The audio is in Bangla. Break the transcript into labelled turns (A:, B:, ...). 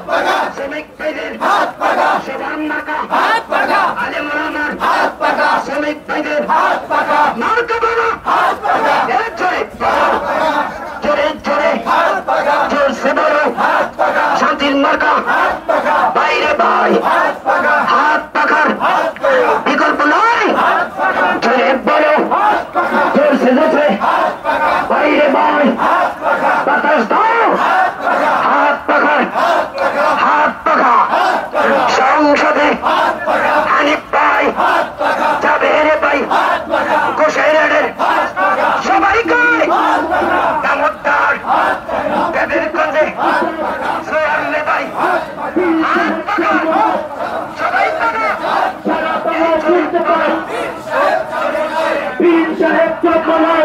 A: শ্রমিক ভাইদের সবার মার্কা আলেম ওলামার শ্রমিক ভাইদের মার্কা বানা জোরে জোরে জোরে জোরসে বলো শান্তির মার্কা বাইরে ভাই হাত পাখার বিকল্প নয় জোরে বলো জোরসে জোরসে বাইরে ভাই বাতাস দাও হাত পাখার হাত পাখা সংসদে হানিফ ভাই জাবের ভাই কোষের সবাইকে দামোদ্দার বেদেরগঞ্জে সোয়াল্লে ভাই হাত পাখা সবাই পাখা
B: পীর সাহেব চকলা